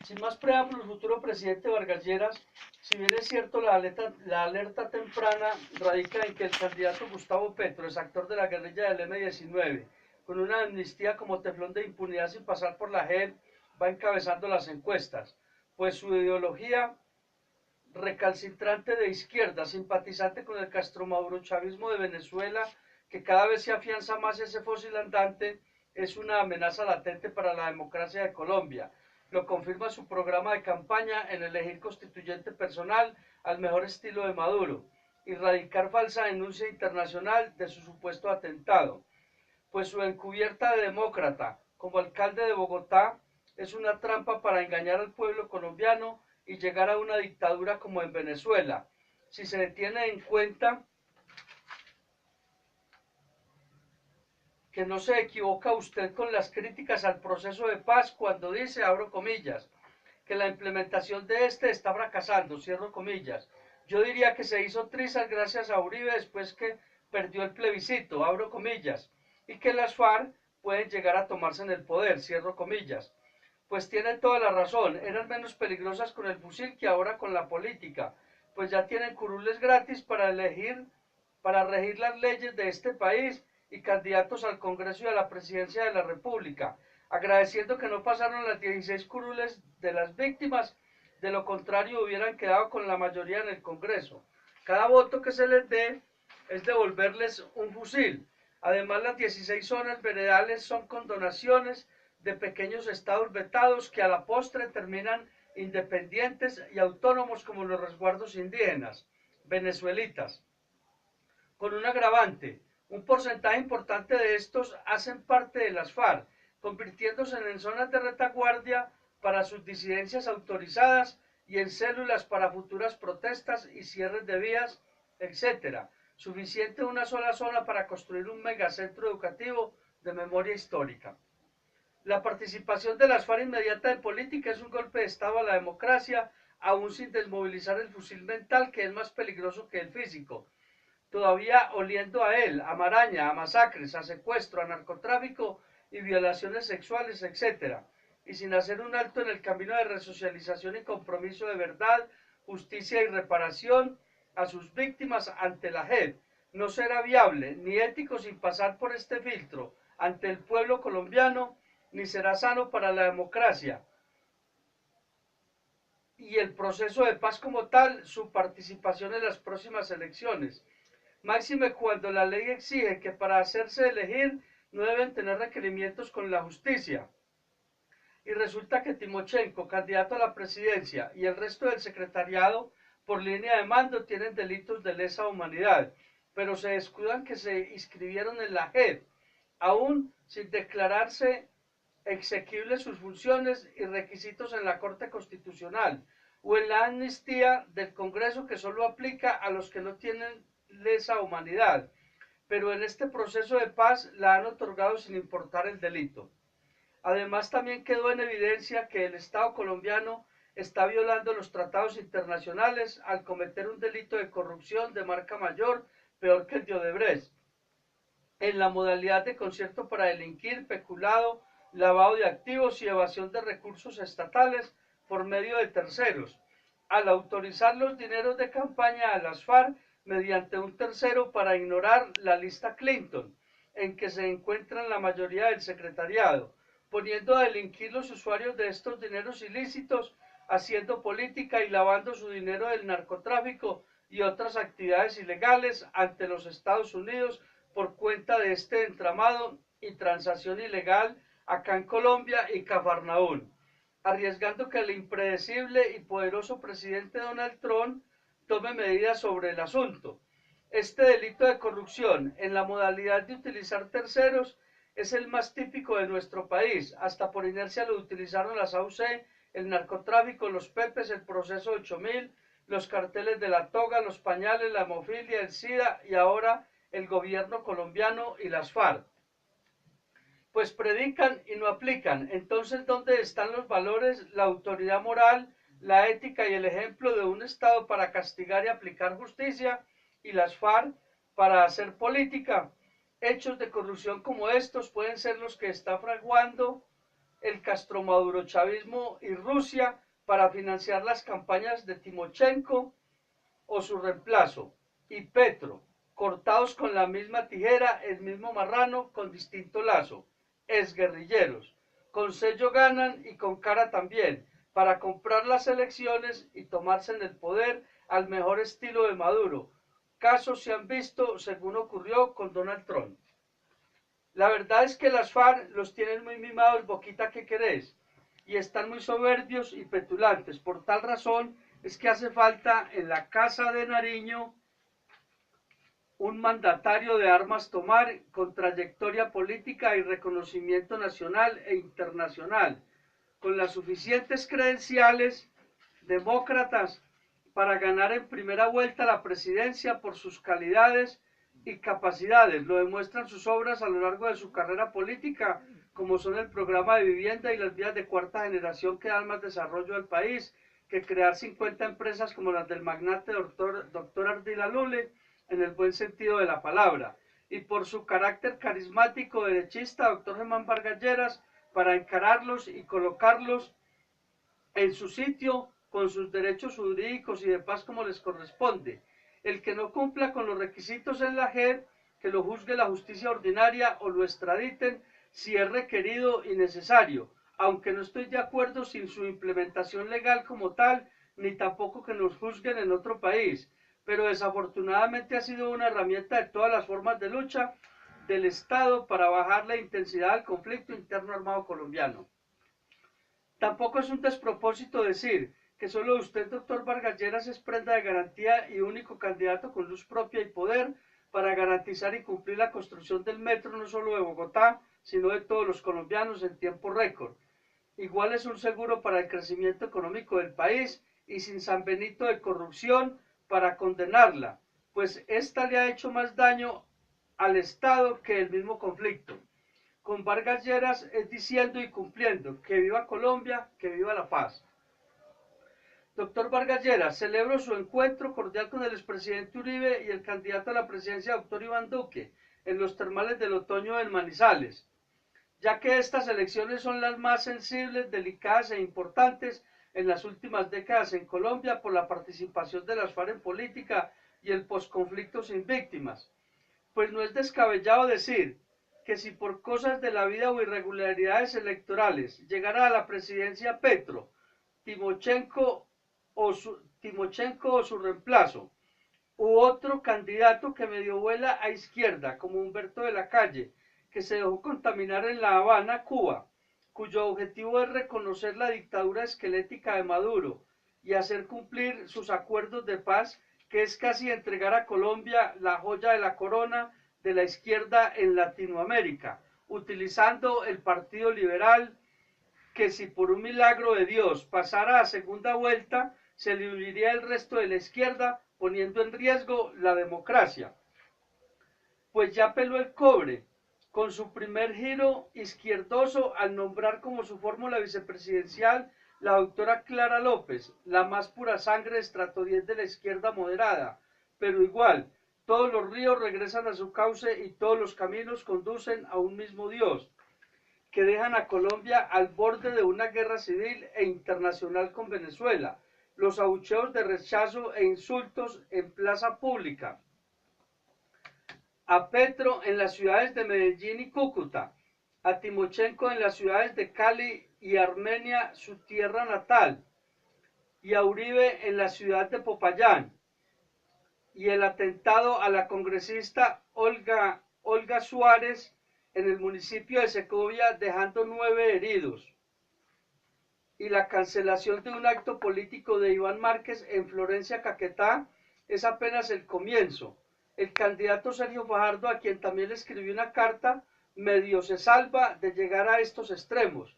Sin más preámbulos, futuro presidente Vargas Lleras, si bien es cierto la alerta temprana radica en que el candidato Gustavo Petro es actor de la guerrilla del M-19, con una amnistía como teflón de impunidad sin pasar por la JEP, va encabezando las encuestas, pues su ideología recalcitrante de izquierda, simpatizante con el castromauro-chavismo de Venezuela, que cada vez se afianza más ese fósil andante, es una amenaza latente para la democracia de Colombia. Lo confirma su programa de campaña en elegir constituyente personal al mejor estilo de Maduro y radicar falsa denuncia internacional de su supuesto atentado, pues su encubierta de demócrata como alcalde de Bogotá es una trampa para engañar al pueblo colombiano y llegar a una dictadura como en Venezuela. Si se tiene en cuenta que no se equivoca usted con las críticas al proceso de paz cuando dice, abro comillas, que la implementación de este está fracasando, cierro comillas. Yo diría que se hizo trizas gracias a Uribe después que perdió el plebiscito, abro comillas, y que las FARC pueden llegar a tomarse en el poder, cierro comillas. Pues tiene toda la razón, eran menos peligrosas con el fusil que ahora con la política, pues ya tienen curules gratis para regir las leyes de este país y candidatos al Congreso y a la presidencia de la República, agradeciendo que no pasaron las 16 curules de las víctimas, de lo contrario hubieran quedado con la mayoría en el Congreso. Cada voto que se les dé es devolverles un fusil. Además, las 16 zonas veredales son condonaciones de pequeños estados vetados que a la postre terminan independientes y autónomos como los resguardos indígenas, venezuelitas, con un agravante. Un porcentaje importante de estos hacen parte de las FARC, convirtiéndose en zonas de retaguardia para sus disidencias autorizadas y en células para futuras protestas y cierres de vías, etc. Suficiente una sola zona para construir un megacentro educativo de memoria histórica. La participación de las FARC inmediata en política es un golpe de Estado a la democracia, aún sin desmovilizar el fusil mental, que es más peligroso que el físico, todavía oliendo a él, a maraña, a masacres, a secuestro, a narcotráfico y violaciones sexuales, etc. Y sin hacer un alto en el camino de resocialización y compromiso de verdad, justicia y reparación a sus víctimas ante la JEP. No será viable ni ético sin pasar por este filtro ante el pueblo colombiano, ni será sano para la democracia y el proceso de paz como tal, su participación en las próximas elecciones. Máxime cuando la ley exige que para hacerse elegir no deben tener requerimientos con la justicia. Y resulta que Timochenko, candidato a la presidencia, y el resto del secretariado por línea de mando tienen delitos de lesa humanidad, pero se escudan que se inscribieron en la JEP, aún sin declararse exequibles sus funciones y requisitos en la Corte Constitucional o en la amnistía del Congreso que solo aplica a los que no tienen lesa humanidad, pero en este proceso de paz la han otorgado sin importar el delito. Además, también quedó en evidencia que el Estado colombiano está violando los tratados internacionales al cometer un delito de corrupción de marca mayor, peor que el de Odebrecht, en la modalidad de concierto para delinquir, peculado, lavado de activos y evasión de recursos estatales por medio de terceros, al autorizar los dineros de campaña a las FARC mediante un tercero para ignorar la lista Clinton, en que se encuentran la mayoría del secretariado, poniendo a delinquir los usuarios de estos dineros ilícitos, haciendo política y lavando su dinero del narcotráfico y otras actividades ilegales ante los Estados Unidos por cuenta de este entramado y transacción ilegal acá en Colombia y Cafarnaún, arriesgando que el impredecible y poderoso presidente Donald Trump tome medidas sobre el asunto. Este delito de corrupción en la modalidad de utilizar terceros es el más típico de nuestro país, hasta por inercia lo utilizaron las AUC, el narcotráfico, los pepes, el proceso 8000, los carteles de la toga, los pañales, la hemofilia, el SIDA y ahora el gobierno colombiano y las FARC. Pues predican y no aplican. Entonces, ¿dónde están los valores, la autoridad moral, la ética y el ejemplo de un Estado para castigar y aplicar justicia y las FARC para hacer política? Hechos de corrupción como estos pueden ser los que está fraguando el castromadurochavismo y Rusia para financiar las campañas de Timochenko o su reemplazo, y Petro, cortados con la misma tijera, el mismo marrano, con distinto lazo, exguerrilleros, con sello ganan y con cara también, para comprar las elecciones y tomarse en el poder al mejor estilo de Maduro. Casos se han visto según ocurrió con Donald Trump. La verdad es que las FARC los tienen muy mimados, boquita que querés, y están muy soberbios y petulantes. Por tal razón es que hace falta en la Casa de Nariño un mandatario de armas tomar con trayectoria política y reconocimiento nacional e internacional, con las suficientes credenciales demócratas para ganar en primera vuelta la presidencia por sus calidades y capacidades. Lo demuestran sus obras a lo largo de su carrera política, como son el programa de vivienda y las vías de cuarta generación que dan más desarrollo al país, que crear 50 empresas como las del magnate doctor Ardila Lule, en el buen sentido de la palabra, y por su carácter carismático derechista, doctor Germán Vargas Lleras, para encararlos y colocarlos en su sitio con sus derechos jurídicos y de paz como les corresponde. El que no cumpla con los requisitos en la JEP, que lo juzgue la justicia ordinaria o lo extraditen si es requerido y necesario, aunque no estoy de acuerdo sin su implementación legal como tal, ni tampoco que nos juzguen en otro país, pero desafortunadamente ha sido una herramienta de todas las formas de lucha del Estado para bajar la intensidad del conflicto interno armado colombiano. Tampoco es un despropósito decir que solo usted, doctor Vargas Lleras, es prenda de garantía y único candidato con luz propia y poder para garantizar y cumplir la construcción del metro no solo de Bogotá, sino de todos los colombianos en tiempo récord. Igual es un seguro para el crecimiento económico del país y sin San Benito de corrupción para condenarla, pues esta le ha hecho más daño al Estado que el mismo conflicto. Con Vargas Lleras es diciendo y cumpliendo que viva Colombia, que viva la paz. Doctor Vargas Lleras, celebro su encuentro cordial con el expresidente Uribe y el candidato a la presidencia, doctor Iván Duque, en los termales del otoño en Manizales, ya que estas elecciones son las más sensibles, delicadas e importantes en las últimas décadas en Colombia por la participación de las FARC en política y el posconflicto sin víctimas. Pues no es descabellado decir que si por cosas de la vida o irregularidades electorales llegara a la presidencia Petro, Timochenko o su reemplazo, u otro candidato que medio vuela a izquierda, como Humberto de la Calle, que se dejó contaminar en La Habana, Cuba, cuyo objetivo es reconocer la dictadura esquelética de Maduro y hacer cumplir sus acuerdos de paz, que es casi entregar a Colombia la joya de la corona de la izquierda en Latinoamérica, utilizando el Partido Liberal, que si por un milagro de Dios pasara a segunda vuelta, se le uniría el resto de la izquierda, poniendo en riesgo la democracia. Pues ya peló el cobre, con su primer giro izquierdoso al nombrar como su fórmula vicepresidencial la doctora Clara López, la más pura sangre de estrato 10 de la izquierda moderada, pero igual, todos los ríos regresan a su cauce y todos los caminos conducen a un mismo Dios, que dejan a Colombia al borde de una guerra civil e internacional con Venezuela, los abucheos de rechazo e insultos en plaza pública, a Petro en las ciudades de Medellín y Cúcuta, a Timochenko en las ciudades de Cali y Armenia, su tierra natal, y a Uribe en la ciudad de Popayán, y el atentado a la congresista Olga Suárez en el municipio de Segovia, dejando 9 heridos, y la cancelación de un acto político de Iván Márquez en Florencia, Caquetá, es apenas el comienzo. El candidato Sergio Fajardo, a quien también le escribió una carta, medio se salva de llegar a estos extremos,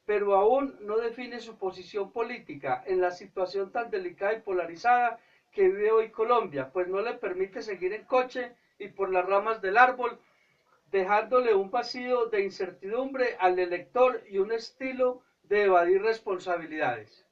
pero aún no define su posición política en la situación tan delicada y polarizada que vive hoy Colombia, pues no le permite seguir en coche y por las ramas del árbol, dejándole un vacío de incertidumbre al elector y un estilo de evadir responsabilidades.